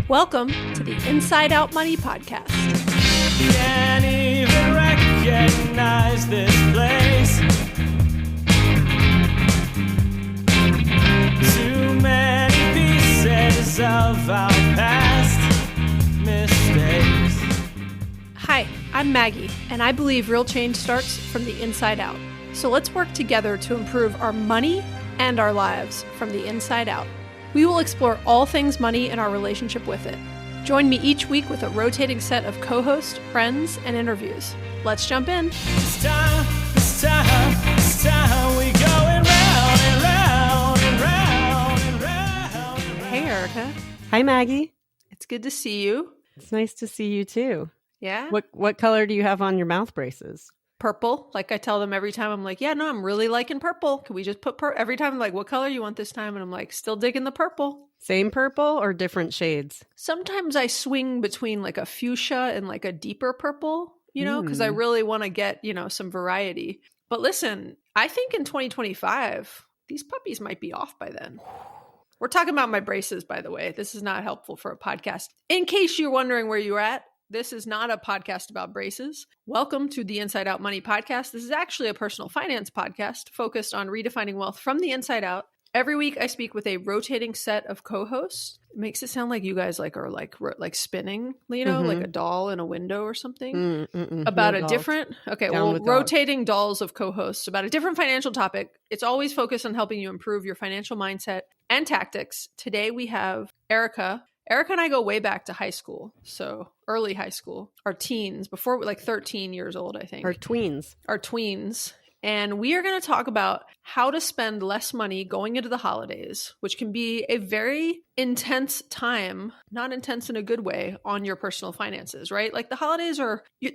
Welcome to the Inside Out Money Podcast. Can't even recognize this place. Too many pieces of our past mistakes. Hi, I'm Maggie, and I believe real change starts from the inside out. So let's work together to improve our money and our lives from the inside out. We will explore all things money and our relationship with it. Join me each week with a rotating set of co-hosts, friends, and interviews. Let's jump in. This time, we going round and round and round and round and round. Hey, Erica. Hi, Maggie. It's good to see you. It's nice to see you too. Yeah? What color do you have on your mouth braces? Purple. Like I tell them every time, I'm like, yeah, no, I'm really liking purple. Can we just put purple? Every time I'm like, what color you want this time? And I'm like, still digging the purple. Same purple or different shades? Sometimes I swing between like a fuchsia and like a deeper purple, because I really want to get, some variety. But listen, I think in 2025, these puppies might be off by then. We're talking about my braces, by the way. This is not helpful for a podcast. In case you're wondering where you're at, this is not a podcast about braces. Welcome to the Inside Out Money Podcast. This is actually a personal finance podcast focused on redefining wealth from the inside out. Every week I speak with a rotating set of co-hosts. It makes it sound like you guys are spinning, like a doll in a window or something. About a different, rotating dolls of co-hosts about a different financial topic. It's always focused on helping you improve your financial mindset and tactics. Today we have Erica. Erica and I go way back to high school. So early high school, our teens, before 13 years old, I think. Our tweens. And we are going to talk about how to spend less money going into the holidays, which can be a very intense time, not intense in a good way, on your personal finances, right? Like the holidays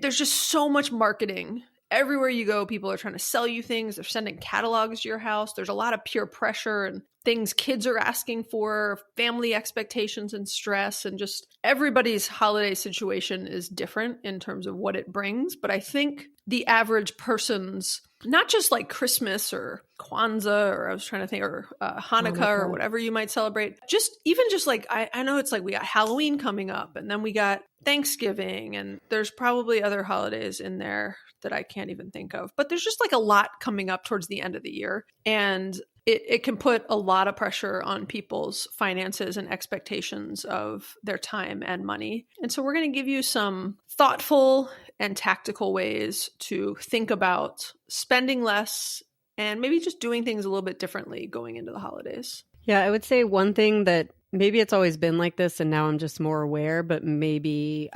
there's just so much marketing. Everywhere you go, people are trying to sell you things. They're sending catalogs to your house. There's a lot of peer pressure and things kids are asking for, family expectations and stress, and just everybody's holiday situation is different in terms of what it brings. But I think the average person's, not just like Christmas or Kwanzaa, or I was trying to think, or Hanukkah or whatever you might celebrate, even like, I know it's like we got Halloween coming up and then we got Thanksgiving, and there's probably other holidays in there that I can't even think of, but there's just like a lot coming up towards the end of the year. And it can put a lot of pressure on people's finances and expectations of their time and money. And so we're going to give you some thoughtful and tactical ways to think about spending less and maybe just doing things a little bit differently going into the holidays. Yeah, I would say one thing that maybe it's always been like this and now I'm just more aware, but maybe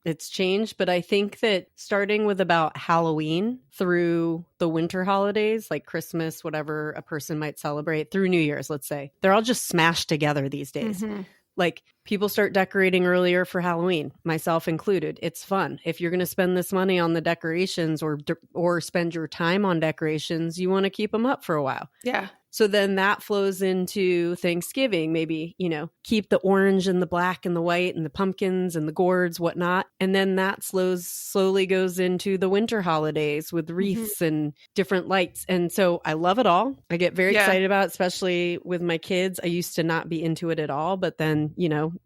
it's changed. But I think that starting with about Halloween through the winter holidays, like Christmas, whatever a person might celebrate, through New Year's, let's say, they're all just smashed together these days. Mm-hmm. Like people start decorating earlier for Halloween, myself included. It's fun. If you're going to spend this money on the decorations or spend your time on decorations, you want to keep them up for a while. Yeah. So then that flows into Thanksgiving, maybe, keep the orange and the black and the white and the pumpkins and the gourds, whatnot. And then that slowly goes into the winter holidays with wreaths and different lights. And so I love it all. I get very excited about it, especially with my kids. I used to not be into it at all, but then,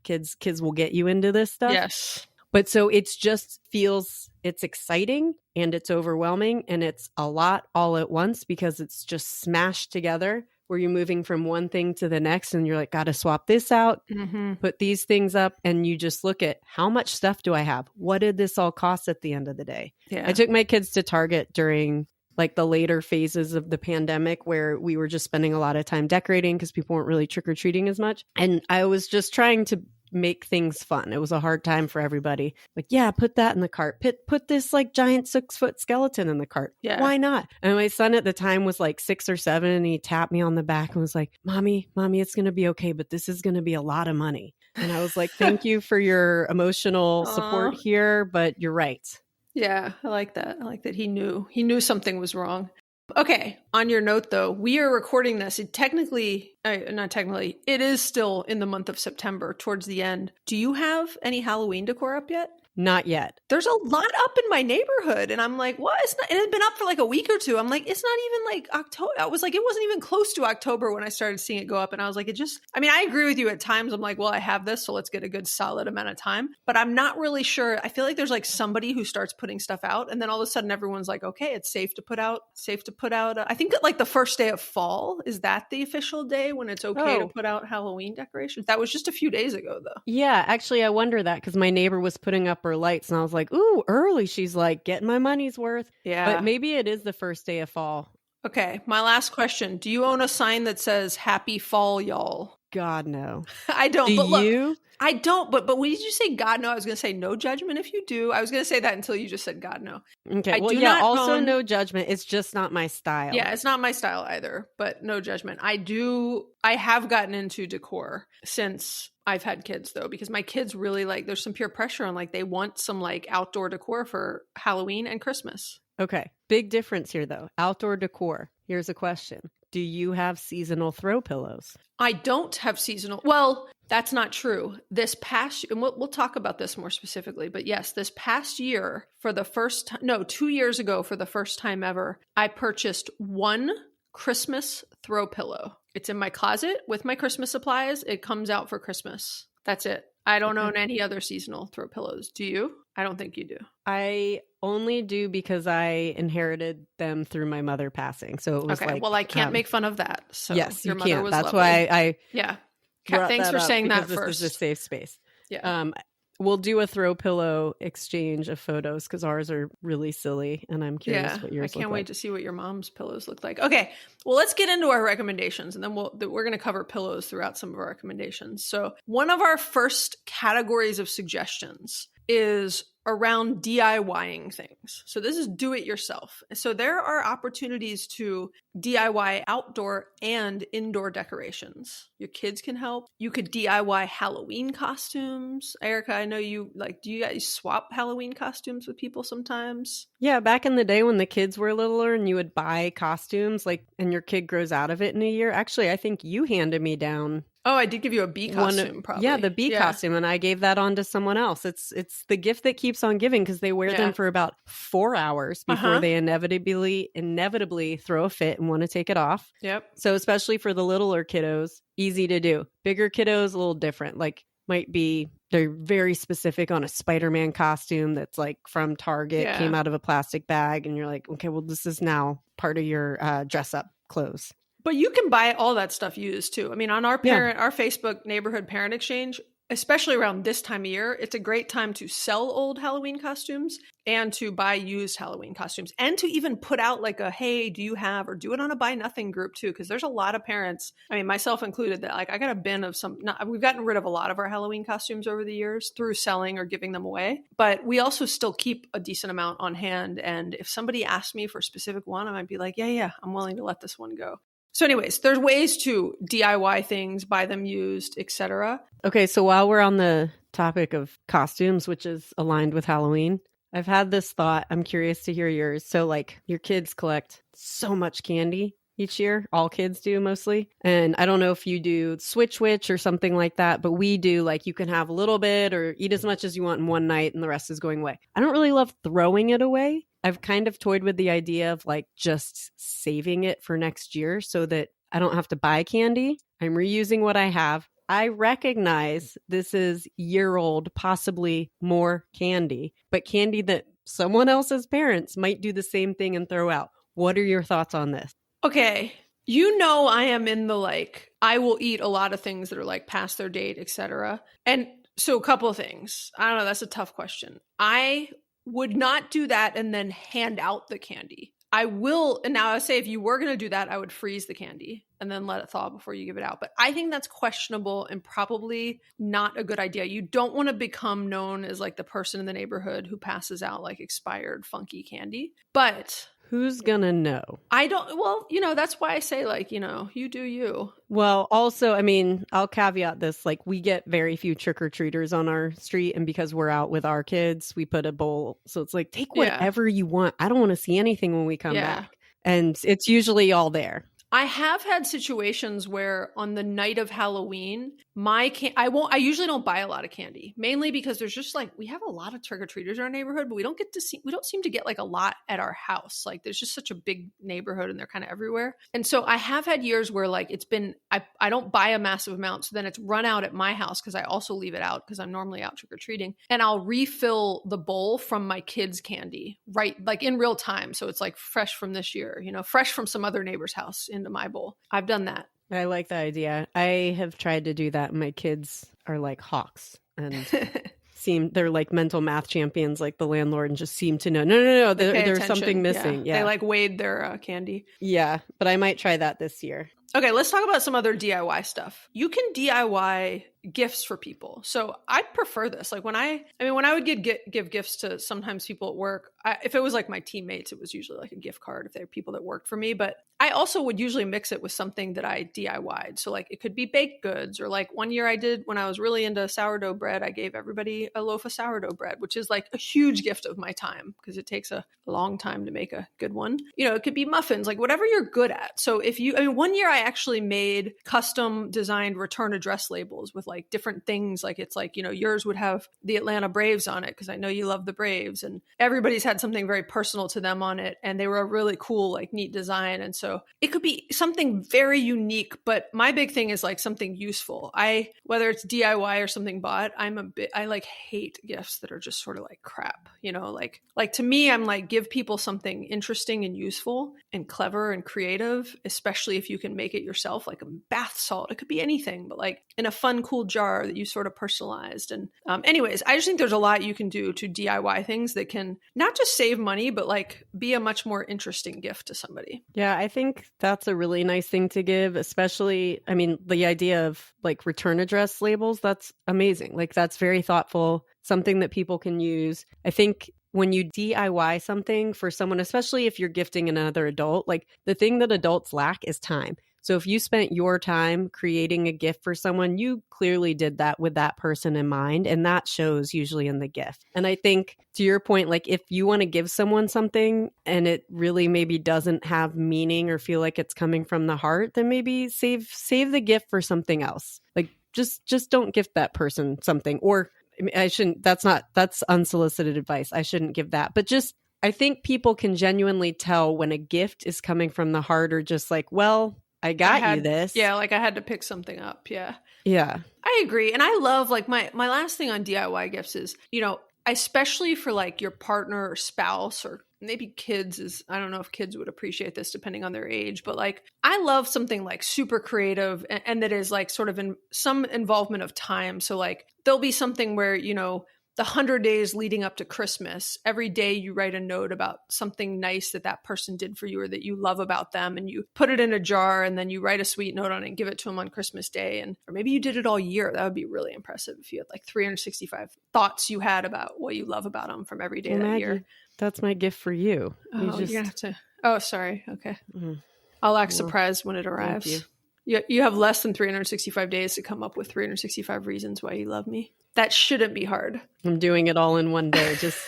kids will get you into this stuff. Yes. But so it's exciting and it's overwhelming and it's a lot all at once because it's just smashed together where you're moving from one thing to the next and you're like, got to swap this out, put these things up. And you just look at how much stuff do I have? What did this all cost at the end of the day? Yeah. I took my kids to Target during like the later phases of the pandemic where we were just spending a lot of time decorating because people weren't really trick-or-treating as much. And I was just trying to make things fun. It was a hard time for everybody. Like, yeah, put that in the cart. Put this like giant 6-foot skeleton in the cart. Yeah. Why not? And my son at the time was like 6 or 7 and he tapped me on the back and was like, Mommy, it's going to be okay, but this is going to be a lot of money. And I was like, thank you for your emotional support here, but you're right. Yeah, I like that. I like that he knew something was wrong. Okay. On your note, though, we are recording this. Not technically, it is still in the month of September towards the end. Do you have any Halloween decor up yet? Not yet. There's a lot up in my neighborhood, and I'm like, what? It's not, and it's been up for like a week or two. I'm like, it's not even like October. I was like, it wasn't even close to October when I started seeing it go up, and I was like, I agree with you at times. I'm like, well, I have this, so let's get a good solid amount of time. But I'm not really sure. I feel like there's like somebody who starts putting stuff out, and then all of a sudden everyone's like, okay, it's safe to put out. I think that like the first day of fall, is that the official day when it's okay to put out Halloween decorations? That was just a few days ago, though. Yeah, actually, I wonder that because my neighbor was putting up her lights, and I was like, ooh, early. She's like, getting my money's worth. Yeah. But maybe it is the first day of fall. Okay, my last question. Do you own a sign that says happy fall, y'all? God, no. I don't. Do but look, you? I don't, but when did you say God no? I was going to say no judgment if you do. I was going to say that until you just said God no. Okay, well, yeah, also no judgment. It's just not my style. Yeah, it's not my style either, but no judgment. I have gotten into decor since I've had kids, though, because my kids really like, there's some peer pressure on like, they want some like outdoor decor for Halloween and Christmas. Okay, big difference here, though. Outdoor decor. Here's a question. Do you have seasonal throw pillows? I don't have seasonal. Well, that's not true. This past, and we'll talk about this more specifically, but yes, this past year, for the first time, no, 2 years ago, for the first time ever, I purchased one Christmas throw pillow. It's in my closet with my Christmas supplies. It comes out for Christmas. That's it. I don't own any other seasonal throw pillows. Do you? I don't think you do. I only do because I inherited them through my mother passing. So it was okay. Like, well, I can't make fun of that. So yes, your you mother can't. was That's lovely. why I yeah. brought Thanks that for up saying that because first. This is a safe space. Yeah. We'll do a throw pillow exchange of photos because ours are really silly, and I'm curious what yours. I can't wait to see what your mom's pillows look like. Okay, well, let's get into our recommendations, and then we're going to cover pillows throughout some of our recommendations. So, one of our first categories of suggestions is around DIYing things. So this is do it yourself. So there are opportunities to DIY outdoor and indoor decorations. Your kids can help. You could DIY Halloween costumes. Erica, I know you do you guys swap Halloween costumes with people sometimes? Yeah, back in the day when the kids were littler and you would buy costumes and your kid grows out of it in a year. Actually, I think you handed me down. Oh, I did give you a bee costume, probably. Yeah, the bee costume, and I gave that on to someone else. It's the gift that keeps on giving because they wear them for about 4 hours before they inevitably throw a fit and want to take it off. Yep. So especially for the littler kiddos, easy to do. Bigger kiddos, a little different. Like they're very specific on a Spider-Man costume that's like from Target, came out of a plastic bag, and you're like, okay, well, this is now part of your dress up clothes. But you can buy all that stuff used too. I mean, on our Facebook neighborhood parent exchange, especially around this time of year, it's a great time to sell old Halloween costumes and to buy used Halloween costumes and to even put out like a, hey, do you have, or do it on a buy nothing group too. Cause there's a lot of parents, I mean, myself included, that like I got a bin of we've gotten rid of a lot of our Halloween costumes over the years through selling or giving them away. But we also still keep a decent amount on hand. And if somebody asked me for a specific one, I might be like, yeah, I'm willing to let this one go. So anyways, there's ways to DIY things, buy them used, etc. Okay, so while we're on the topic of costumes, which is aligned with Halloween, I've had this thought. I'm curious to hear yours. So like your kids collect so much candy each year. All kids do mostly. And I don't know if you do Switch Witch or something like that, but we do like you can have a little bit or eat as much as you want in one night and the rest is going away. I don't really love throwing it away. I've kind of toyed with the idea of like just saving it for next year so that I don't have to buy candy. I'm reusing what I have. I recognize this is year-old, possibly more candy, but candy that someone else's parents might do the same thing and throw out. What are your thoughts on this? Okay. You know, I am in the I will eat a lot of things that are like past their date, etc. And so a couple of things. I don't know. That's a tough question. I would not do that and then hand out the candy. I will, and now I say if you were going to do that, I would freeze the candy and then let it thaw before you give it out. But I think that's questionable and probably not a good idea. You don't want to become known as like the person in the neighborhood who passes out like expired funky candy. But who's gonna know? I don't, well, that's why I say you do you. Well, also, I mean, I'll caveat this, like we get very few trick-or-treaters on our street. And because we're out with our kids, we put a bowl. So it's like, take whatever you want. I don't want to see anything when we come back. And it's usually all there. I have had situations where on the night of Halloween, I usually don't buy a lot of candy, mainly because there's just like, we have a lot of trick-or-treaters in our neighborhood, but we don't seem to get like a lot at our house. Like there's just such a big neighborhood and they're kind of everywhere. And so I have had years where like I don't buy a massive amount. So then it's run out at my house because I also leave it out because I'm normally out trick-or-treating, and I'll refill the bowl from my kids' candy, right? Like in real time. So it's like fresh from this year, fresh from some other neighbor's house into my bowl. I've done that. I like the idea. I have tried to do that. My kids are like hawks and they're like mental math champions, like the landlord, and just seem to know, no, there's something missing. Yeah. They like weighed their candy. Yeah, but I might try that this year. Okay, let's talk about some other DIY stuff. You can DIY gifts for people. So I prefer this. Like when I would give gifts to sometimes people at work, if it was like my teammates, it was usually like a gift card if they're people that worked for me. But I also would usually mix it with something that I DIY'd. So like it could be baked goods, or like one year I did when I was really into sourdough bread, I gave everybody a loaf of sourdough bread, which is like a huge gift of my time because it takes a long time to make a good one. It could be muffins, like whatever you're good at. So one year I actually made custom designed return address labels with like different things. Like it's like, yours would have the Atlanta Braves on it because I know you love the Braves, and everybody's had something very personal to them on it. And they were a really cool, like neat design. And so it could be something very unique, but my big thing is like something useful. Whether it's DIY or something bought, I like hate gifts that are just sort of like crap, like to me, I'm like, give people something interesting and useful and clever and creative, especially if you can make it yourself, like a bath salt. It could be anything, but like in a fun, cool jar that you sort of personalized. And anyways, I just think there's a lot you can do to DIY things that can not just save money, but like be a much more interesting gift to somebody. Yeah, I think that's a really nice thing to give, especially, the idea of like return address labels, that's amazing. Like that's very thoughtful, something that people can use. I think when you DIY something for someone, especially if you're gifting another adult, like the thing that adults lack is time. So if you spent your time creating a gift for someone, you clearly did that with that person in mind. And that shows usually in the gift. And I think to your point, like if you want to give someone something and it really maybe doesn't have meaning or feel like it's coming from the heart, then maybe save the gift for something else. Like just don't gift that person something. Or I shouldn't, that's unsolicited advice. I shouldn't give that. But I think people can genuinely tell when a gift is coming from the heart or just like, well, I got you this. Yeah, like I had to pick something up. Yeah. Yeah. I agree. And I love like my last thing on DIY gifts is, especially for like your partner or spouse or maybe kids I don't know if kids would appreciate this depending on their age, but like I love something like super creative and that is like sort of in some involvement of time. So like there'll be something where, the 100 days leading up to Christmas, every day you write a note about something nice that person did for you or that you love about them, and you put it in a jar and then you write a sweet note on it and give it to them on Christmas Day. Or maybe you did it all year. That would be really impressive if you had like 365 thoughts you had about what you love about them from every day that Maggie, year. That's my gift for you. Oh, you have to. Oh, sorry. Okay. Mm-hmm. I'll act surprised when it arrives. You have less than 365 days to come up with 365 reasons why you love me. That shouldn't be hard. I'm doing it all in one day. Just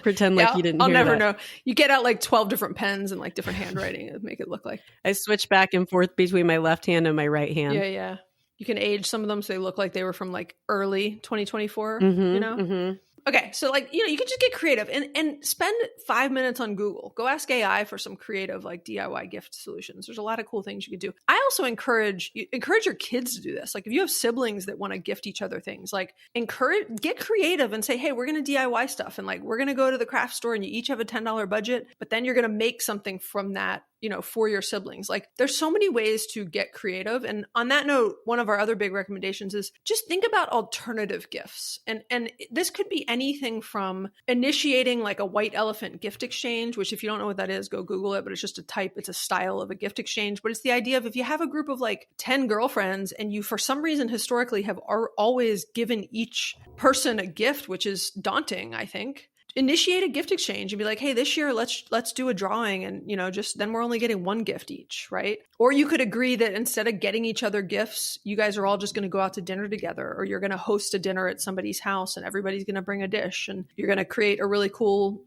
pretend like you didn't hear that. I'll never know. You get out like 12 different pens and like different handwriting and make it look like. I switch back and forth between my left hand and my right hand. Yeah. You can age some of them so they look like they were from like early 2024, Mm-hmm. Okay, so like, you can just get creative and spend 5 minutes on Google. Go ask AI for some creative like DIY gift solutions. There's a lot of cool things you could do. I also encourage your kids to do this. Like if you have siblings that want to gift each other things, like get creative and say, hey, we're going to DIY stuff. And like, we're going to go to the craft store and you each have a $10 budget, but then you're going to make something from that, for your siblings. Like there's so many ways to get creative. And on that note, one of our other big recommendations is just think about alternative gifts. And this could be anything from initiating like a white elephant gift exchange, which if you don't know what that is, go Google it, but it's just it's a style of a gift exchange. But it's the idea of if you have a group of like 10 girlfriends and you, for some reason, historically have always given each person a gift, which is daunting, I think. initiate a gift exchange and be like, hey, this year let's do a drawing, and just then we're only getting one gift each, right? Or you could agree that instead of getting each other gifts, you guys are all just going to go out to dinner together, or you're going to host a dinner at somebody's house and everybody's going to bring a dish, and you're going to create a really cool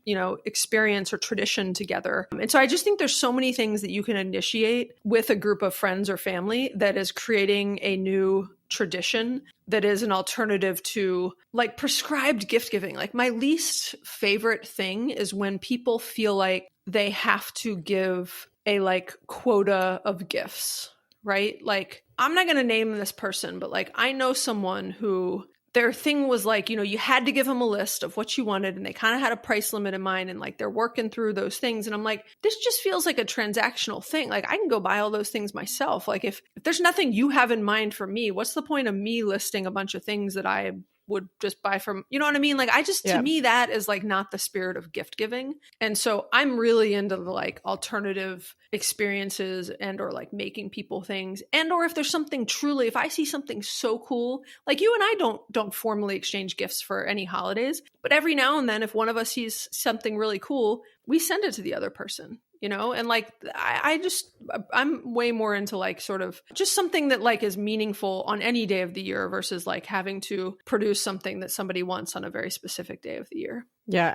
experience or tradition together. And so I just think there's so many things that you can initiate with a group of friends or family that is creating a new tradition that is an alternative to like prescribed gift giving. Like my least favorite thing is when people feel like they have to give a like quota of gifts, right? Like I'm not going to name this person, but like I know someone who their thing was like, you had to give them a list of what you wanted, and they kind of had a price limit in mind, and like they're working through those things. And I'm like, this just feels like a transactional thing. Like I can go buy all those things myself. Like if there's nothing you have in mind for me, what's the point of me listing a bunch of things that I would just buy from, you know what I mean? Like to me, that is like not the spirit of gift giving. And so I'm really into the like alternative experiences and or like making people things, and or if there's something truly, if I see something so cool, like you and I don't formally exchange gifts for any holidays, but every now and then if one of us sees something really cool, we send it to the other person. And like, I'm way more into like sort of just something that like is meaningful on any day of the year versus like having to produce something that somebody wants on a very specific day of the year. Yeah,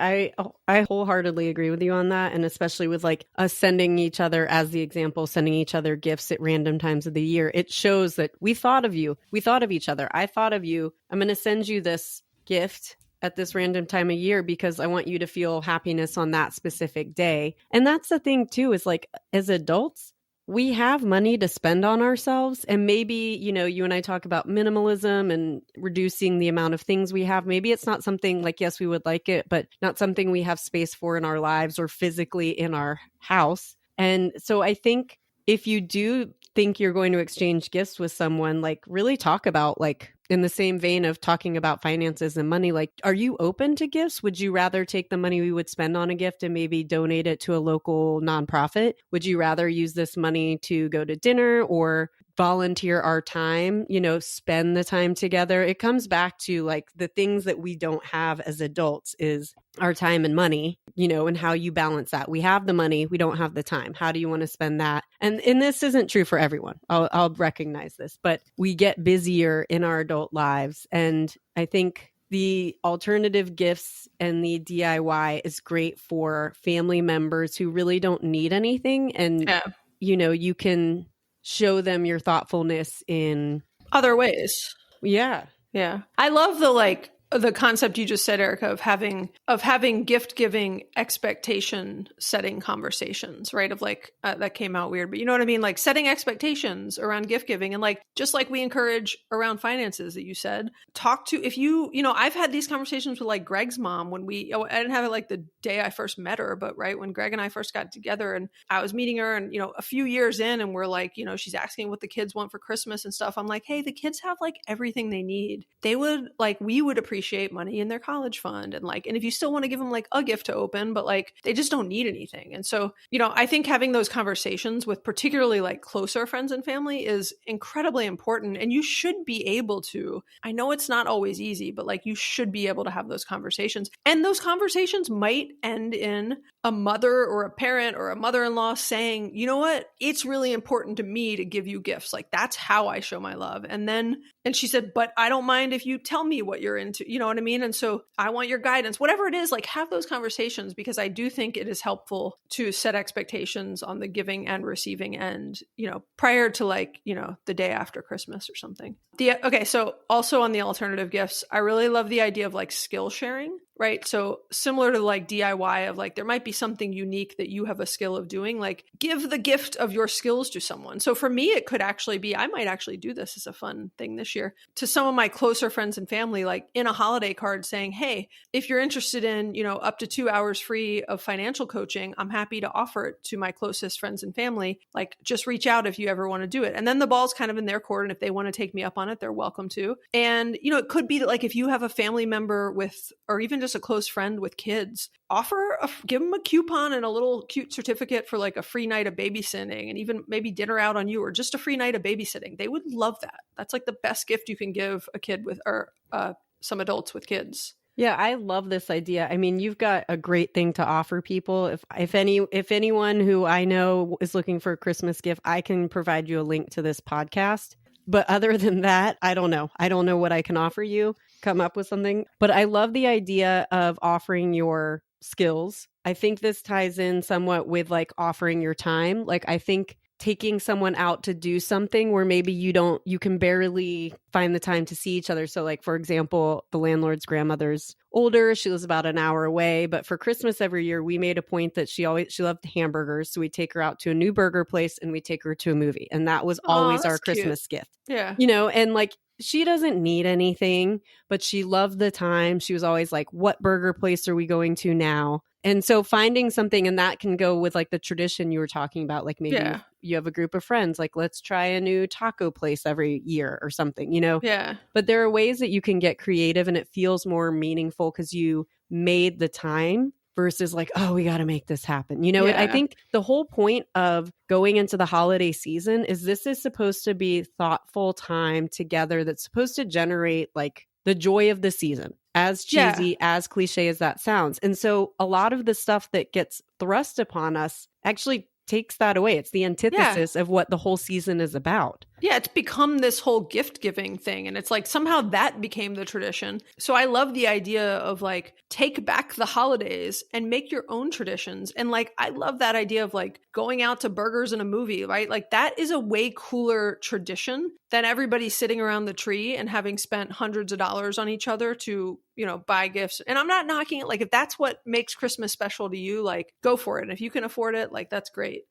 I wholeheartedly agree with you on that. And especially with like us sending each other, as the example, sending each other gifts at random times of the year. It shows that we thought of you. We thought of each other. I thought of you. I'm going to send you this gift at this random time of year because I want you to feel happiness on that specific day. And that's the thing too, is like as adults, we have money to spend on ourselves. And maybe, you and I talk about minimalism and reducing the amount of things we have. Maybe it's not something like, yes, we would like it, but not something we have space for in our lives or physically in our house. And so I think if you do think you're going to exchange gifts with someone, like really talk about like, in the same vein of talking about finances and money, like, are you open to gifts? Would you rather take the money we would spend on a gift and maybe donate it to a local nonprofit? Would you rather use this money to go to dinner or volunteer our time, spend the time together? It comes back to like the things that we don't have as adults is our time and money, and how you balance that. We have the money, we don't have the time. How do you want to spend that? And this isn't true for everyone. I'll recognize this, but we get busier in our adult lives. And I think the alternative gifts and the DIY is great for family members who really don't need anything. And, you can show them your thoughtfulness in other ways. Yeah. Yeah. I love the concept you just said, Erica, of having gift giving expectation setting conversations, right? Of like, that came out weird, but you know what I mean? Like setting expectations around gift giving, and like, just like we encourage around finances that you said, I've had these conversations with like Greg's mom when I didn't have it like the day I first met her, but right when Greg and I first got together and I was meeting her and, a few years in and we're like, she's asking what the kids want for Christmas and stuff. I'm like, hey, the kids have like everything they need. We would appreciate money in their college fund, and if you still want to give them like a gift to open, but like they just don't need anything. And so, I think having those conversations with particularly like closer friends and family is incredibly important. And you should be able to, I know it's not always easy, but like you should be able to have those conversations. And those conversations might end in a mother or a parent or a mother-in-law saying, you know what, it's really important to me to give you gifts. Like that's how I show my love. And she said, but I don't mind if you tell me what you're into. You know what I mean? And so I want your guidance, whatever it is, like have those conversations, because I do think it is helpful to set expectations on the giving and receiving end, prior to the day after Christmas or something. So also on the alternative gifts, I really love the idea of like skill sharing. Right. So similar to like DIY of like, there might be something unique that you have a skill of doing, like give the gift of your skills to someone. So for me, it could actually be, I might actually do this as a fun thing this year to some of my closer friends and family, like in a holiday card saying, hey, if you're interested in, up to 2 hours free of financial coaching, I'm happy to offer it to my closest friends and family. Like just reach out if you ever want to do it. And then the ball's kind of in their court. And if they want to take me up on it, they're welcome to. And, it could be that like if you have a family member with, or even just a close friend with kids, give them a coupon and a little cute certificate for like a free night of babysitting, and even maybe dinner out on you, or just a free night of babysitting. They would love that. That's like the best gift you can give a kid with, or some adults with kids. Yeah, I love this idea. I mean, you've got a great thing to offer people. If anyone who I know is looking for a Christmas gift, I can provide you a link to this podcast. But other than that, I don't know. I don't know what I can offer you. Come up with something. But I love the idea of offering your skills. I think this ties in somewhat with like offering your time. Like I think taking someone out to do something where maybe you can barely find the time to see each other. So like, for example, the landlord's grandmother's older. She lives about an hour away. But for Christmas every year, we made a point that she loved hamburgers. So we take her out to a new burger place and we take her to a movie. And that was always our Christmas gift. Yeah. And like, she doesn't need anything, but she loved the time. She was always like, what burger place are we going to now? And so finding something, and that can go with like the tradition you were talking about, like maybe you have a group of friends, like let's try a new taco place every year or something, Yeah. But there are ways that you can get creative and it feels more meaningful because you made the time versus like, oh, we got to make this happen. I think the whole point of going into the holiday season is this is supposed to be thoughtful time together that's supposed to generate like the joy of the season, as cheesy, as cliche as that sounds. And so a lot of the stuff that gets thrust upon us actually takes that away. It's the antithesis of what the whole season is about. Yeah, it's become this whole gift giving thing. And it's like somehow that became the tradition. So I love the idea of like take back the holidays and make your own traditions. And like I love that idea of like going out to burgers and a movie, right? Like that is a way cooler tradition than everybody sitting around the tree and having spent hundreds of dollars on each other to, buy gifts. And I'm not knocking it. Like if that's what makes Christmas special to you, like go for it. And if you can afford it, like that's great.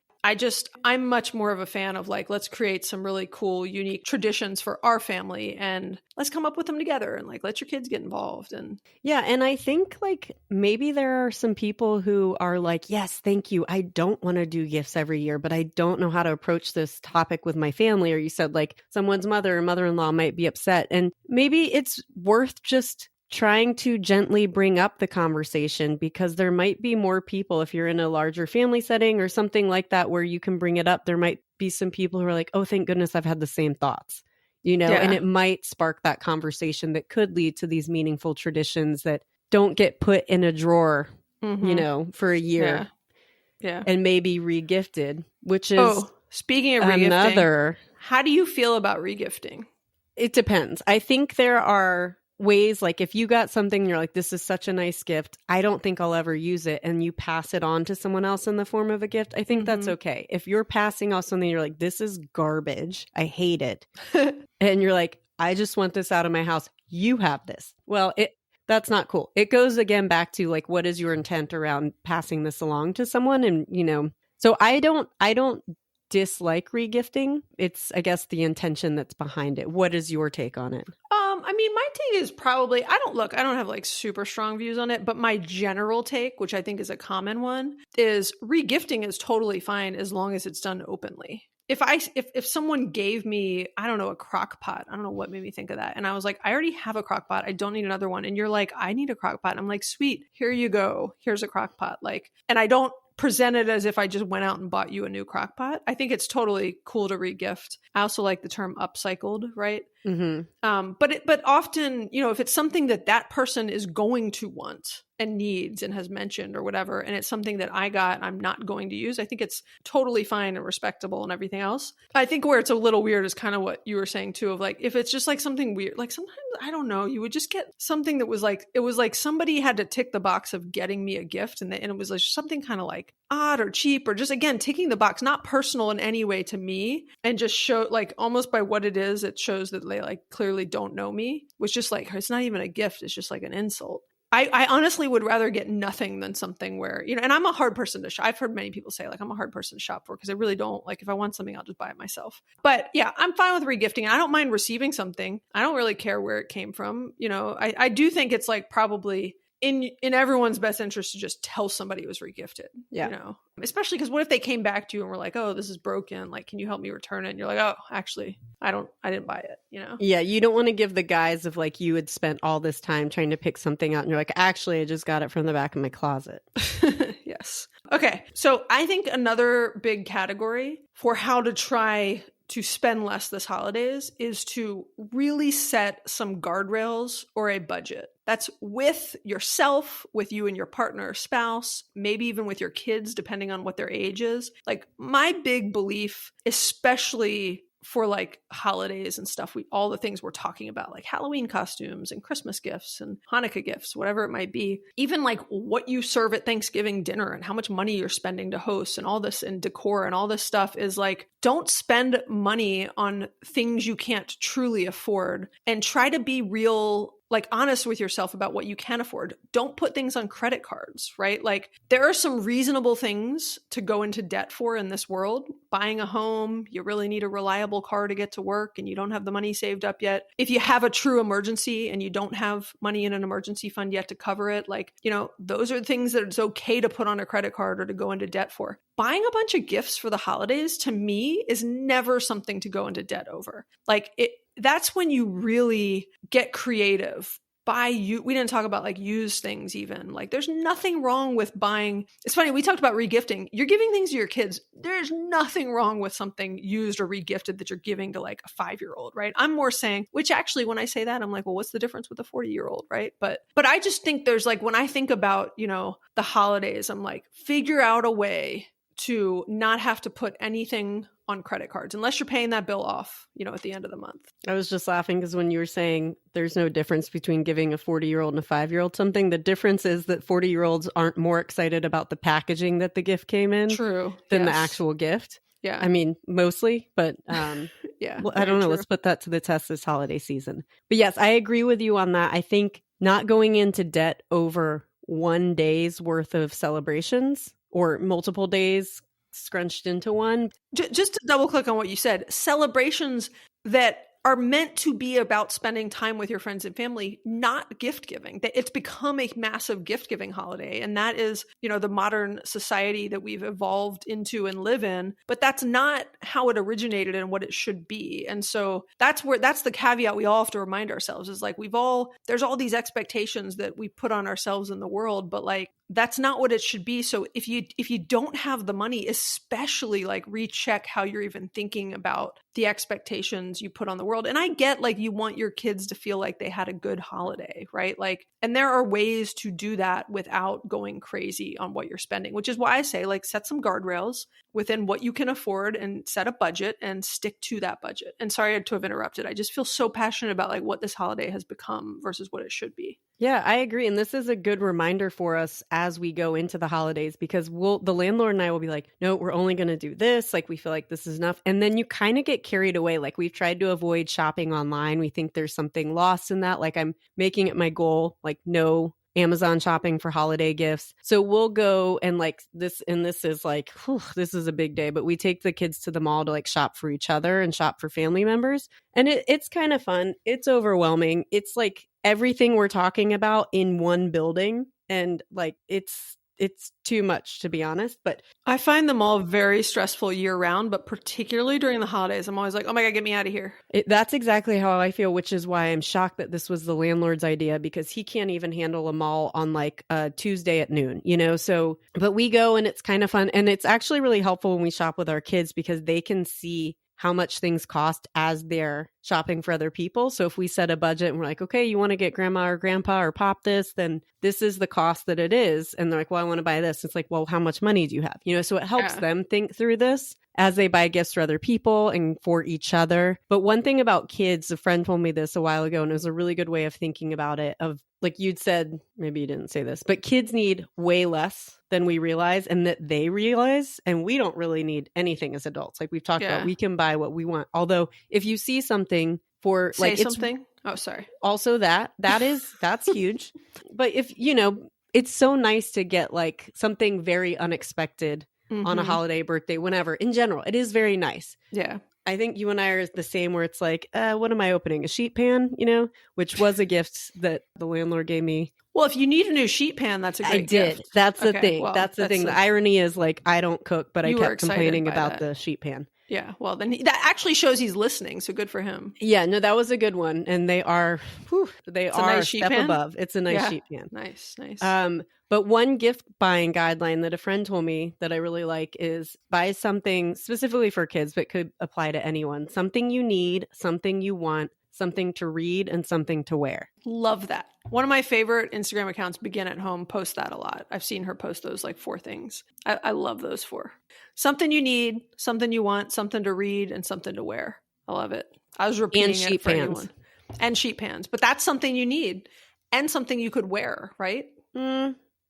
I'm much more of a fan of like, let's create some really cool, unique traditions for our family and let's come up with them together and like, let your kids get involved. And yeah. And I think like maybe there are some people who are like, yes, thank you. I don't want to do gifts every year, but I don't know how to approach this topic with my family. Or you said like someone's mother or mother-in-law might be upset. And maybe it's worth just trying to gently bring up the conversation because there might be more people if you're in a larger family setting or something like that where you can bring it up. There might be some people who are like, oh, thank goodness I've had the same thoughts, and it might spark that conversation that could lead to these meaningful traditions that don't get put in a drawer, for a year and maybe regifted, which is speaking of regifting, how do you feel about regifting? It depends. I think there are ways like if you got something and you're like, this is such a nice gift, I don't think I'll ever use it, and you pass it on to someone else in the form of a gift, I think that's okay. If you're passing off something you're like, this is garbage, I hate it, and you're like, I just want this out of my house, you have this, well, that's not cool. It goes again back to like, what is your intent around passing this along to someone? And so I don't dislike regifting. It's, I guess, the intention that's behind it. What is your take on it? I mean, my take is probably, I don't have like super strong views on it, but my general take, which I think is a common one, is regifting is totally fine as long as it's done openly. If someone gave me, I don't know, a crock pot, I don't know what made me think of that. And I was like, I already have a crock pot, I don't need another one. And you're like, I need a crock pot. I'm like, sweet, here you go. Here's a crock pot. Like, and I don't present it as if I just went out and bought you a new crock pot. I think it's totally cool to regift. I also like the term upcycled, right? Mm-hmm. But often, if it's something that person is going to want and needs and has mentioned or whatever, and it's something that I got, I'm not going to use, I think it's totally fine and respectable and everything else. I think where it's a little weird is kind of what you were saying too, of like, if it's just like something weird, like sometimes, I don't know, you would just get something that was like, it was like somebody had to tick the box of getting me a gift, and it was like something kind of like odd or cheap, or just again, ticking the box, not personal in any way to me, and just show like almost by what it is, it shows that they like clearly don't know me, which just like, it's not even a gift, it's just like an insult. I honestly would rather get nothing than something where, and I'm a hard person to shop. I've heard many people say like, I'm a hard person to shop for because I really don't like, if I want something, I'll just buy it myself. But yeah, I'm fine with regifting. I don't mind receiving something. I don't really care where it came from. I do think it's like probably in everyone's best interest to just tell somebody it was regifted. Yeah. Especially because what if they came back to you and were like, oh, this is broken, like, can you help me return it? And you're like, oh, actually, I didn't buy it, Yeah, you don't want to give the guise of like you had spent all this time trying to pick something out and you're like, actually, I just got it from the back of my closet. Yes. Okay. So I think another big category for how to try to spend less this holidays is to really set some guardrails or a budget. That's with yourself, with you and your partner or spouse, maybe even with your kids, depending on what their age is. Like my big belief, especially for like holidays and stuff, all the things we're talking about, like Halloween costumes and Christmas gifts and Hanukkah gifts, whatever it might be, even like what you serve at Thanksgiving dinner and how much money you're spending to host and all this and decor and all this stuff is like, don't spend money on things you can't truly afford, and try to be real, like honest with yourself about what you can afford. Don't put things on credit cards, right? Like there are some reasonable things to go into debt for in this world. Buying a home, you really need a reliable car to get to work and you don't have the money saved up yet. If you have a true emergency and you don't have money in an emergency fund yet to cover it, like, you know, those are things that it's okay to put on a credit card or to go into debt for. Buying a bunch of gifts for the holidays, to me, is never something to go into debt over. Like that's when you really get creative. We didn't talk about like used things even. Like there's nothing wrong with buying. It's funny, we talked about regifting. You're giving things to your kids. There's nothing wrong with something used or regifted that you're giving to like a 5-year-old, right? I'm more saying, which actually when I say that, I'm like, well, what's the difference with a 40-year-old, right? But I just think there's like, when I think about, you know, the holidays, I'm like, figure out a way to not have to put anything on credit cards unless you're paying that bill off, you know, at the end of the month. I was just laughing because when you were saying there's no difference between giving a 40-year-old and a 5-year-old something, the difference is that 40-year-olds aren't more excited about the packaging that the gift came in than the actual gift. Yeah. I mean, mostly, but yeah, well, I don't know. Let's put that to the test this holiday season. But yes, I agree with you on that. I think not going into debt over one day's worth of celebrations or multiple days scrunched into one. Just to double click on what you said, celebrations that are meant to be about spending time with your friends and family, not gift giving. It's become a massive gift giving holiday. And that is, you know, the modern society that we've evolved into and live in. But that's not how it originated and what it should be. And so that's the caveat we all have to remind ourselves is like, there's all these expectations that we put on ourselves in the world, but like, that's not what it should be. So if you don't have the money, especially like recheck how you're even thinking about the expectations you put on the world. And I get like you want your kids to feel like they had a good holiday, right? Like, and there are ways to do that without going crazy on what you're spending, which is why I say like set some guardrails within what you can afford and set a budget and stick to that budget. And sorry to have interrupted. I just feel so passionate about like what this holiday has become versus what it should be. Yeah, I agree. And this is a good reminder for us as we go into the holidays, because the landlord and I will be like, no, we're only going to do this. Like, we feel like this is enough. And then you kind of get carried away. Like, we've tried to avoid shopping online. We think there's something lost in that. Like, I'm making it my goal, like no Amazon shopping for holiday gifts. So we'll go and like this, and this is like, this is a big day, but we take the kids to the mall to like shop for each other and shop for family members. And it's kind of fun. It's overwhelming. It's like everything we're talking about in one building. And like, it's too much, to be honest. But I find them all very stressful year round, but particularly during the holidays, I'm always like, oh my God, get me out of here. That's exactly how I feel, which is why I'm shocked that this was the landlord's idea, because he can't even handle a mall on like a Tuesday at noon, you know? So, but we go and it's kind of fun. And it's actually really helpful when we shop with our kids because they can see how much things cost as they're shopping for other people. So if we set a budget and we're like, okay, you want to get grandma or grandpa or pop this, then this is the cost that it is. And they're like, well, I want to buy this. It's like, well, how much money do you have? You know, so it helps them think through this as they buy gifts for other people and for each other. But one thing about kids, a friend told me this a while ago, and it was a really good way of thinking about it, of like you'd said, maybe you didn't say this, but kids need way less than we realize and that they realize. And we don't really need anything as adults. Like we've talked about, we can buy what we want. Although if you see something for like something. Oh, sorry. Also that's huge. But if, you know, it's so nice to get like something very unexpected on a holiday, birthday, whenever. In general, it is very nice. Yeah. I think you and I are the same where it's like, what am I opening? A sheet pan, you know, which was a gift that the landlord gave me. Well, if you need a new sheet pan, that's a great gift. That's the thing. Well, that's the thing. The irony is like, I don't cook, but I kept complaining about the sheet pan. Yeah. Well, then that actually shows he's listening. So good for him. Yeah, no, that was a good one. And they are It's a a nice sheet step pan? above. It's a nice Yeah. sheet pan. Nice. But one gift buying guideline that a friend told me that I really like is buy something specifically for kids, but could apply to anyone. Something you need, something you want, something to read, and something to wear. Love that. One of my favorite Instagram accounts, Begin at Home, posts that a lot. I've seen her post those like 4 things. I love those 4. Something you need, something you want, something to read, and something to wear. I love it. I was repeating sheet it for pans. anyone. And sheet pans. But that's something you need and something you could wear, right?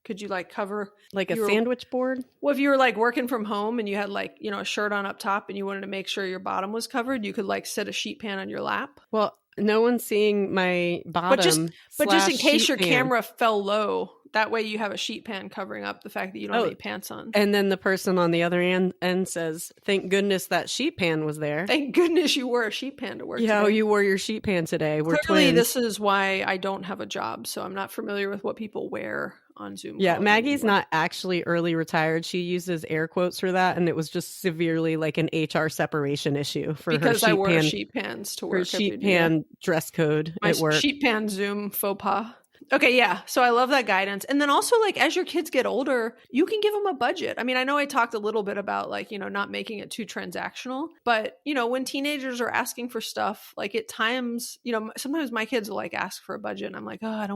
Could you like cover like a sandwich board? Well, if you were like working from home and you had like, a shirt on up top and you wanted to make sure your bottom was covered, you could like set a sheet pan on your lap. Well, no one's seeing my bottom. But just in case your pan. camera fell low, that way you have a sheet pan covering up the fact that you don't have any pants on. And then the person on the other end says, "Thank goodness that sheet pan was there. Thank goodness you wore a sheet pan to work Yeah, today." you wore your sheet pan today. We're Clearly, twins. this is why I don't have a job, so I'm not familiar with what people wear on Zoom. Yeah, calls Maggie's anymore. not actually early retired. She uses air quotes for that, and it was just severely like an HR separation issue for because her I sheet wore pan, sheet pans to her work. sheet pan dress code My at work. sheet pan Zoom faux pas. Okay, yeah. So I love that guidance. And then also, like, as your kids get older, you can give them a budget. I mean, I know I talked a little bit about, like, not making it too transactional. But, when teenagers are asking for stuff, like, at times, sometimes my kids will, like, ask for a budget. And I'm like, oh, I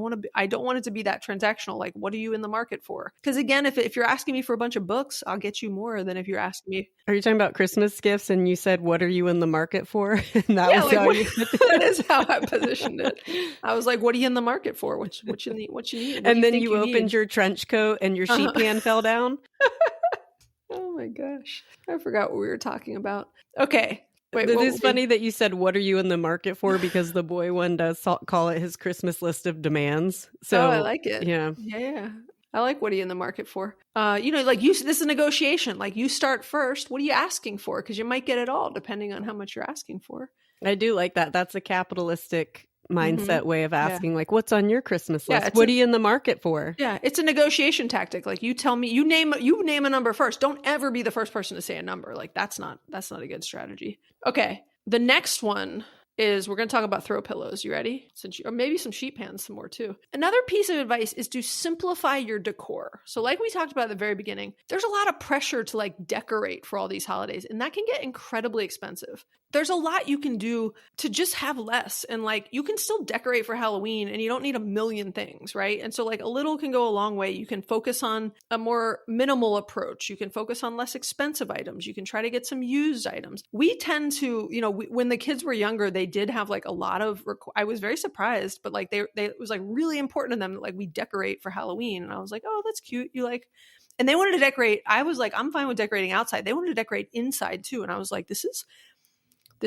don't want it to be that transactional. Like, what are you in the market for? Because, again, if you're asking me for a bunch of books, I'll get you more than if you're asking me. Are you talking about Christmas gifts? And you said, "What are you in the market for?" And that was like, how you. That is how I positioned it. I was like, what are you in the market for? What you need? What you need? What do And then think you opened need? your trench coat and your sheet pan fell down. Oh my gosh. I forgot what we were talking about. Okay. Wait, It is funny that you said, "What are you in the market for?" Because the boy one does call it his Christmas list of demands. So I like it. Yeah. Yeah. I like what are you in the market for? Like this is a negotiation. Like you start first. What are you asking for? Because you might get it all depending on how much you're asking for. I do like that. That's a capitalistic mindset way of asking, like, what's on your Christmas list? What are you in the market for? Yeah, it's a negotiation tactic. Like you tell me, you name a number first. Don't ever be the first person to say a number. Like that's not a good strategy. Okay, the next one is we're going to talk about throw pillows. You ready? Or maybe some sheet pans, some more too. Another piece of advice is to simplify your decor. So like we talked about at the very beginning, there's a lot of pressure to like decorate for all these holidays, and that can get incredibly expensive. There's a lot you can do to just have less, and like you can still decorate for Halloween and you don't need a million things, right? And so like a little can go a long way. You can focus on a more minimal approach. You can focus on less expensive items. You can try to get some used items. We tend to, when the kids were younger, they did have like a lot of, I was very surprised, but like it was like really important to them that like we decorate for Halloween. And I was like, oh, that's cute. And they wanted to decorate. I was like, I'm fine with decorating outside. They wanted to decorate inside too. And I was like, this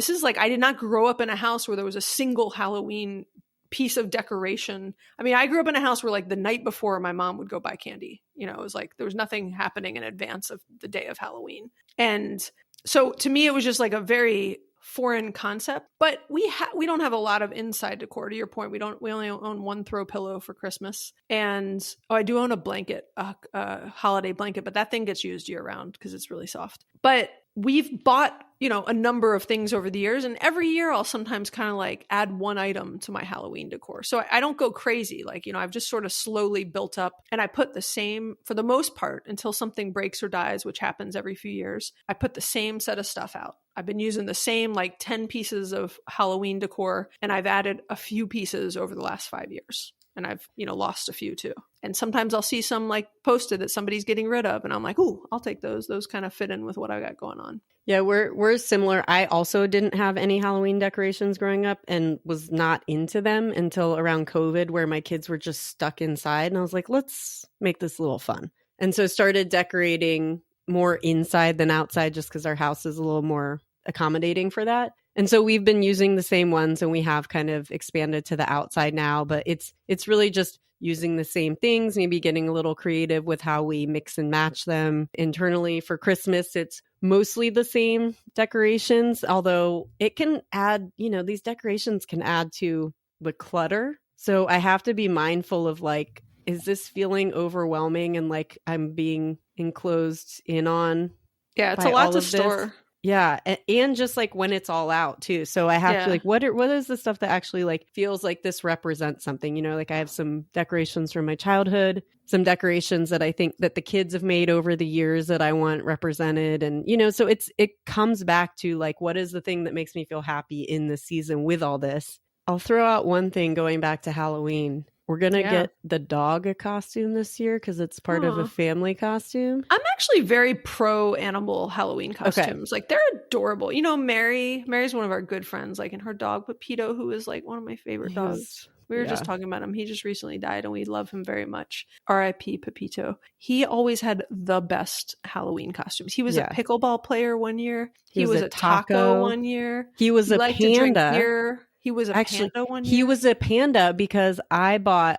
is like, I did not grow up in a house where there was a single Halloween piece of decoration. I mean, I grew up in a house where like the night before my mom would go buy candy. It was like, there was nothing happening in advance of the day of Halloween. And so to me, it was just like a very foreign concept, but we don't have a lot of inside decor. To your point, we only own one throw pillow for Christmas, and I do own a blanket, a holiday blanket, but that thing gets used year round because it's really soft. But we've bought a number of things over the years, and every year I'll sometimes kind of like add one item to my Halloween decor. So I don't go crazy. Like, I've just sort of slowly built up, and I put the same, for the most part, until something breaks or dies, which happens every few years, I put the same set of stuff out. I've been using the same like 10 pieces of Halloween decor, and I've added a few pieces over the last 5 years. And I've, lost a few too. And sometimes I'll see some like posted that somebody's getting rid of, and I'm like, ooh, I'll take those. Those kind of fit in with what I got going on. Yeah, we're similar. I also didn't have any Halloween decorations growing up and was not into them until around COVID, where my kids were just stuck inside. And I was like, let's make this a little fun. And so started decorating more inside than outside, just because our house is a little more accommodating for that. And so we've been using the same ones, and we have kind of expanded to the outside now, but it's really just using the same things, maybe getting a little creative with how we mix and match them. Internally for Christmas, it's mostly the same decorations, although it can add, these decorations can add to the clutter. So I have to be mindful of like, is this feeling overwhelming and like I'm being enclosed in on? Yeah, it's a lot to store. Yeah, and just like when it's all out too. So I have to like, what is the stuff that actually like feels like this represents something? You know, like I have some decorations from my childhood, some decorations that I think that the kids have made over the years that I want represented, and you know, so it comes back to like, what is the thing that makes me feel happy in the season with all this? I'll throw out one thing going back to Halloween. We're going to get the dog a costume this year because it's part of a family costume. I'm actually very pro animal Halloween costumes. Like they're adorable. You know, Mary's one of our good friends, like, and her dog Pepito, who is like one of my favorite dogs. We were just talking about him. He just recently died and we love him very much. R.I.P. Pepito. He always had the best Halloween costumes. He was a pickleball player one year. He was a taco one year. He was a panda. He was a panda one year. He was a panda because I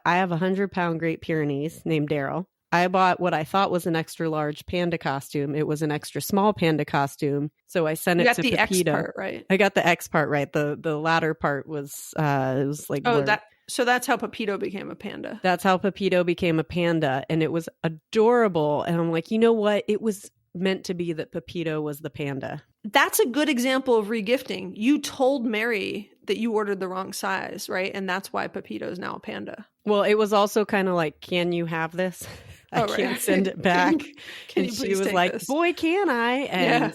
have a 100-pound Great Pyrenees named Daryl. I bought what I thought was an extra large panda costume. It was an extra small panda costume. So I sent it to Pepito. You got the X part right. I got the X part right. The latter part was it was like so that's how Pepito became a panda. That's how Pepito became a panda, and it was adorable. And I'm like, you know what? It was meant to be that Pepito was the panda. That's a good example of regifting. You told Mary that you ordered the wrong size, right? And that's why Pepito is now a panda. Well, it was also kind of like, can you have this? I can't send it back. Can and she was like, this? Boy, can I? And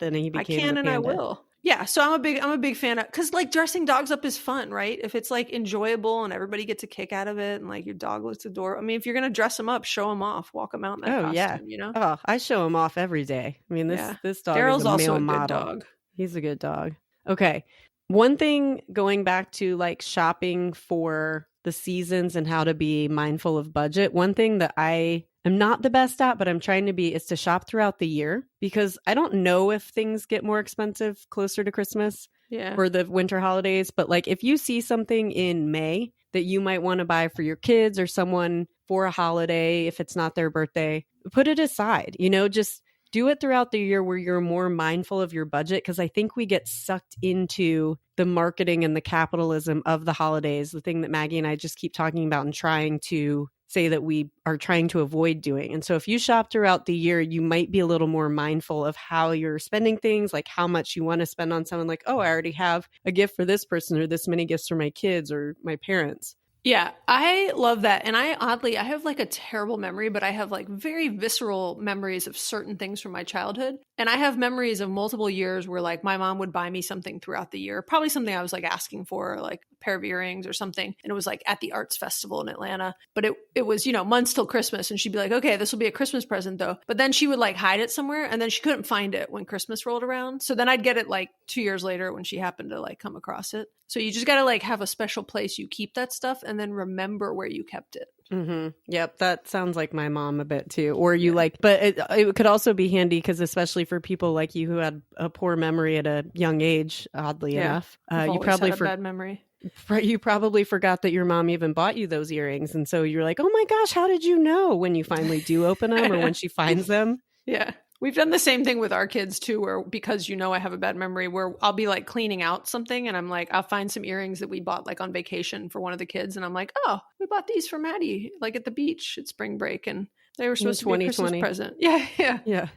then he became I can the and panda. I will. Yeah, so I'm a big fan of, because like dressing dogs up is fun, right? If it's like enjoyable and everybody gets a kick out of it and like your dog looks adorable. I mean, if you're gonna dress them up, show them off, walk them out in that costume, you know? Oh, I show him off every day. I mean, this dog Daryl's is a also male a model. good dog. He's a good dog. Okay, one thing going back to like shopping for the seasons and how to be mindful of budget. One thing that I am not the best at, but I'm trying to be, is to shop throughout the year, because I don't know if things get more expensive closer to Christmas or the winter holidays. But like if you see something in May that you might want to buy for your kids or someone for a holiday, if it's not their birthday, put it aside, you know, just do it throughout the year where you're more mindful of your budget. Because I think we get sucked into the marketing and the capitalism of the holidays, the thing that Maggie and I just keep talking about and trying to say that we are trying to avoid doing. And so if you shop throughout the year, you might be a little more mindful of how you're spending things, like how much you want to spend on someone, like, oh, I already have a gift for this person or this many gifts for my kids or my parents. Yeah, I love that. And I have like a terrible memory, but I have like very visceral memories of certain things from my childhood. And I have memories of multiple years where like my mom would buy me something throughout the year, probably something I was like asking for, like a pair of earrings or something. And it was like at the arts festival in Atlanta, but it was, you know, months till Christmas. And she'd be like, okay, this will be a Christmas present though. But then she would like hide it somewhere and then she couldn't find it when Christmas rolled around. So then I'd get it like 2 years later when she happened to like come across it. So you just got to like have a special place you keep that stuff and then remember where you kept it. Mm-hmm. Yep. That sounds like my mom a bit too. Or you like, but it could also be handy because especially for people like you who had a poor memory at a young age, oddly enough, you probably had a bad memory. You probably forgot that your mom even bought you those earrings. And so you're like, oh my gosh, how did you know when you finally do open them or when she finds them? Yeah. We've done the same thing with our kids too, where because, you know, I have a bad memory where I'll be like cleaning out something and I'm like, I'll find some earrings that we bought like on vacation for one of the kids. And I'm like, oh, we bought these for Maddie, like at the beach at spring break. And they were supposed to be a Christmas present. Yeah.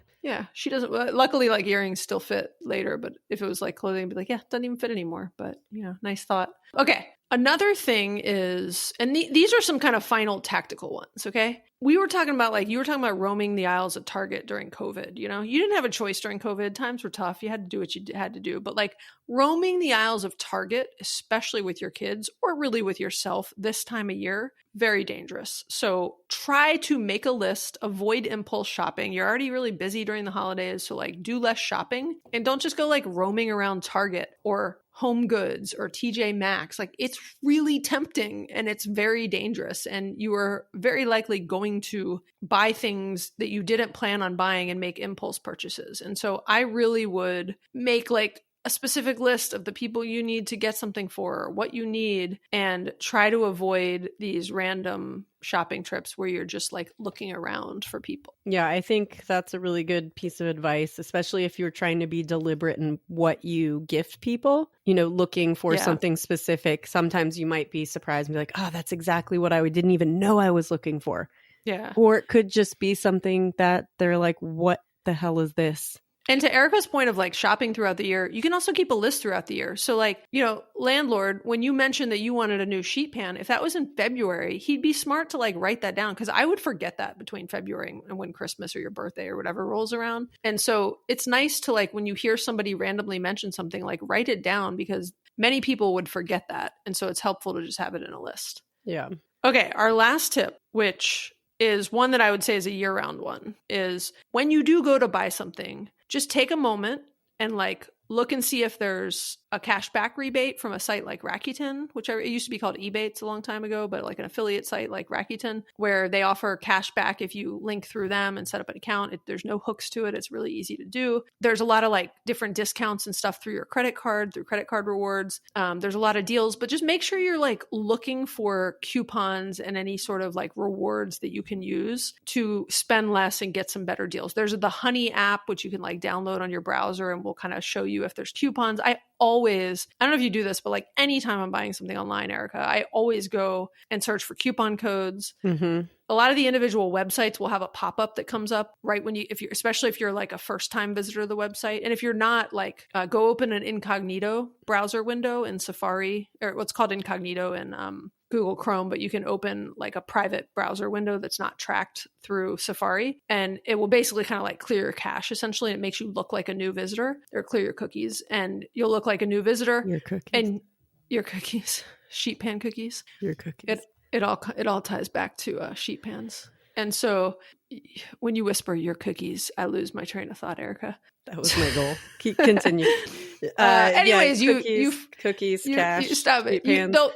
She doesn't, luckily like earrings still fit later, but if it was like clothing, I'd be like, yeah, doesn't even fit anymore. But you know, nice thought. Okay. Another thing is, and these are some kind of final tactical ones. Okay. We were talking about like, you were talking about roaming the aisles at Target during COVID. You know, you didn't have a choice during COVID. Times were tough. You had to do what you had to do. But like roaming the aisles of Target, especially with your kids or really with yourself this time of year, very dangerous. So try to make a list, avoid impulse shopping. You're already really busy during the holidays. So like do less shopping and don't just go like roaming around Target or Home Goods or TJ Maxx. Like it's really tempting and it's very dangerous. And you are very likely going to buy things that you didn't plan on buying and make impulse purchases. And so I really would make like a specific list of the people you need to get something for, what you need, and try to avoid these random shopping trips where you're just like looking around for people. Yeah, I think that's a really good piece of advice, especially if you're trying to be deliberate in what you gift people, you know, looking for something specific. Sometimes you might be surprised and be like, oh, that's exactly what I didn't even know I was looking for. Yeah. Or it could just be something that they're like, what the hell is this? And to Erica's point of like shopping throughout the year, you can also keep a list throughout the year. So like, landlord, when you mentioned that you wanted a new sheet pan, if that was in February, he'd be smart to like write that down, because I would forget that between February and when Christmas or your birthday or whatever rolls around. And so it's nice to like, when you hear somebody randomly mention something, like write it down, because many people would forget that. And so it's helpful to just have it in a list. Yeah. Okay. Our last tip, which is one that I would say is a year-round one, is when you do go to buy something, just take a moment and like look and see if there's a cashback rebate from a site like Rakuten, which it used to be called Ebates a long time ago, but like an affiliate site like Rakuten, where they offer cashback if you link through them and set up an account. There's no hooks to it. It's really easy to do. There's a lot of like different discounts and stuff through your credit card, through credit card rewards. There's a lot of deals, but just make sure you're like looking for coupons and any sort of like rewards that you can use to spend less and get some better deals. There's the Honey app, which you can like download on your browser, and will kind of show you if there's coupons. I don't know if you do this, but like anytime I'm buying something online, Erica, I always go and search for coupon codes. Mm-hmm. A lot of the individual websites will have a pop-up that comes up right when especially if you're like a first-time visitor to the website. And if you're not, like go open an incognito browser window in Safari, or what's called incognito in Google Chrome, but you can open like a private browser window that's not tracked through Safari, and it will basically kind of like clear your cache essentially. It makes you look like a new visitor, or clear your cookies, and you'll look like a new visitor. Your cookies. And your cookies, sheet pan cookies. Your cookies. It all ties back to sheet pans. And so when you whisper your cookies, I lose my train of thought, Erica. That was my goal. Continue. Anyways, cookies, you cash. you stop it.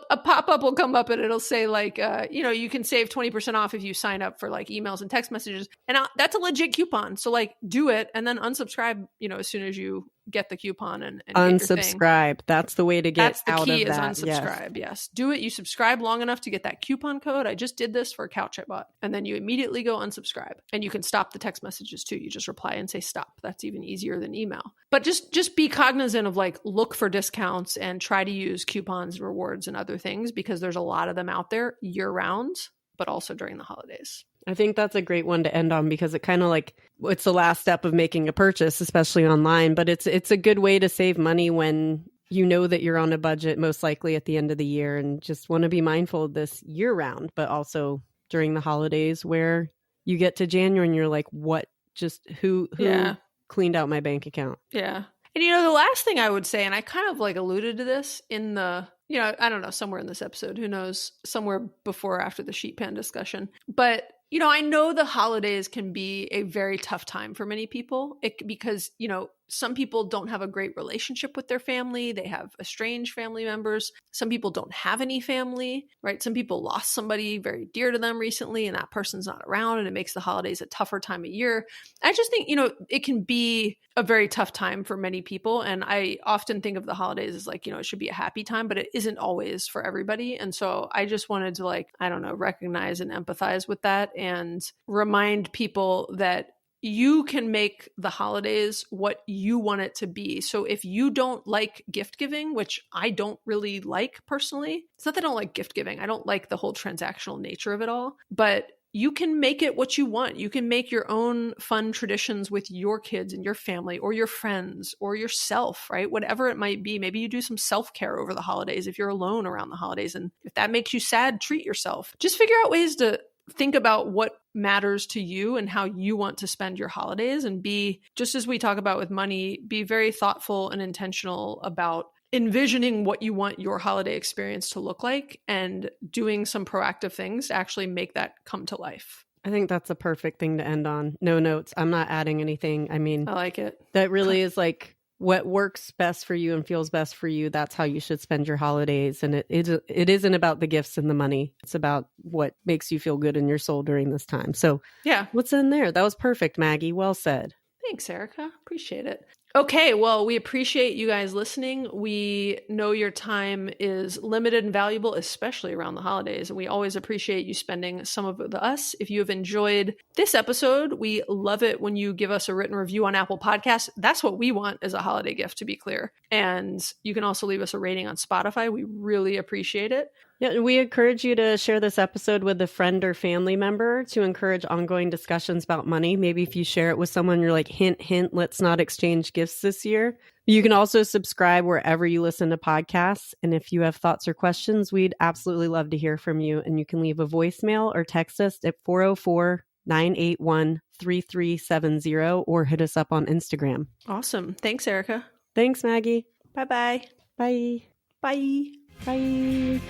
A pop-up will come up and it'll say like, you can save 20% off if you sign up for like emails and text messages. And that's a legit coupon. So like do it and then unsubscribe, as soon as you get the coupon and unsubscribe. That's the way to get out of that. That's the key, is unsubscribe. Yes. Do it. You subscribe long enough to get that coupon code. I just did this for a couch I bought. And then you immediately go unsubscribe. And you can stop the text messages too. You just reply and say stop. That's even easier than email. But just be cognizant of like, look for discounts and try to use coupons, rewards, and other things, because there's a lot of them out there year round, but also during the holidays. I think that's a great one to end on, because it kind of like, it's the last step of making a purchase, especially online, but it's a good way to save money when you know that you're on a budget, most likely at the end of the year, and just want to be mindful of this year round, but also during the holidays where you get to January and you're like, what, who cleaned out my bank account? Yeah. And the last thing I would say, and I kind of like alluded to this in the, I don't know, somewhere in this episode, who knows, somewhere before or after the sheet pan discussion, but I know the holidays can be a very tough time for many people because, some people don't have a great relationship with their family. They have estranged family members. Some people don't have any family, right? Some people lost somebody very dear to them recently and that person's not around, and it makes the holidays a tougher time of year. I just think, it can be a very tough time for many people. And I often think of the holidays as like, it should be a happy time, but it isn't always for everybody. And so I just wanted to recognize and empathize with that and remind people that you can make the holidays what you want it to be. So if you don't like gift giving, which I don't really like personally, it's not that I don't like gift giving. I don't like the whole transactional nature of it all, but you can make it what you want. You can make your own fun traditions with your kids and your family or your friends or yourself, right? Whatever it might be. Maybe you do some self-care over the holidays if you're alone around the holidays. And if that makes you sad, treat yourself. Just figure out ways to think about what matters to you and how you want to spend your holidays, and be, just as we talk about with money, be very thoughtful and intentional about envisioning what you want your holiday experience to look like and doing some proactive things to actually make that come to life. I think that's a perfect thing to end on. No notes. I'm not adding anything. I mean, I like it. That really is like what works best for you and feels best for you. That's how you should spend your holidays. And it isn't about the gifts and the money. It's about what makes you feel good in your soul during this time. So yeah, what's in there? That was perfect, Maggie. Well said. Thanks, Erica. Appreciate it. Okay, well, we appreciate you guys listening. We know your time is limited and valuable, especially around the holidays. And we always appreciate you spending some of it with us. If you have enjoyed this episode, we love it when you give us a written review on Apple Podcasts. That's what we want as a holiday gift, to be clear. And you can also leave us a rating on Spotify. We really appreciate it. Yeah, we encourage you to share this episode with a friend or family member to encourage ongoing discussions about money. Maybe if you share it with someone, you're like, hint, hint, let's not exchange gifts this year. You can also subscribe wherever you listen to podcasts. And if you have thoughts or questions, we'd absolutely love to hear from you. And you can leave a voicemail or text us at 404-981-3370 or hit us up on Instagram. Awesome. Thanks, Erica. Thanks, Maggie. Bye-bye. Bye. Bye. Bye.